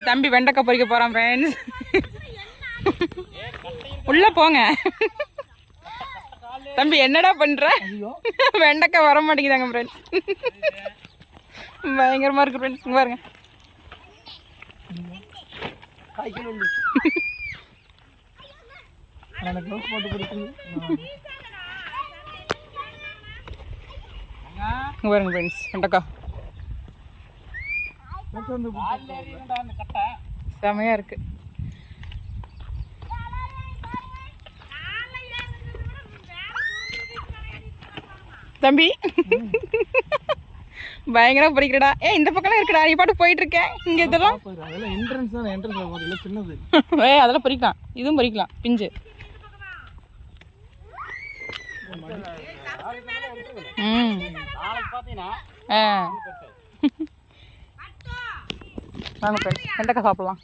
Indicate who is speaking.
Speaker 1: தம்பி வெண்டைக்காய் பொறிக்க போறான் ஃப்ரெண்ட்ஸ். உள்ள போங்க தம்பி. என்னடா பண்ற? வெண்டைக்காய் வர மாட்டேங்குதாங்க ஃப்ரெண்ட்ஸ். பயங்கரமா இருக்கு ஃப்ரெண்ட்ஸ். இங்க பாருங்க. இங்க பாருங்க ஃப்ரெண்ட்ஸ், வெண்டைக்காய் செமையா இருக்கு. தம்பி பயங்கரமா பொறிக்கிறடா. இந்த பக்கம் இருக்குடா, நீ பாட்டு போயிட்டு இருக்க. இங்க இதெல்லாம் அதெல்லாம் பொறிக்கலாம், இதுவும் பொறிக்கலாம் பிஞ்சு. வாங்க ஃப்ரெண்ட்ஸ், வெண்டைக்காய் சாப்பிடலாம்.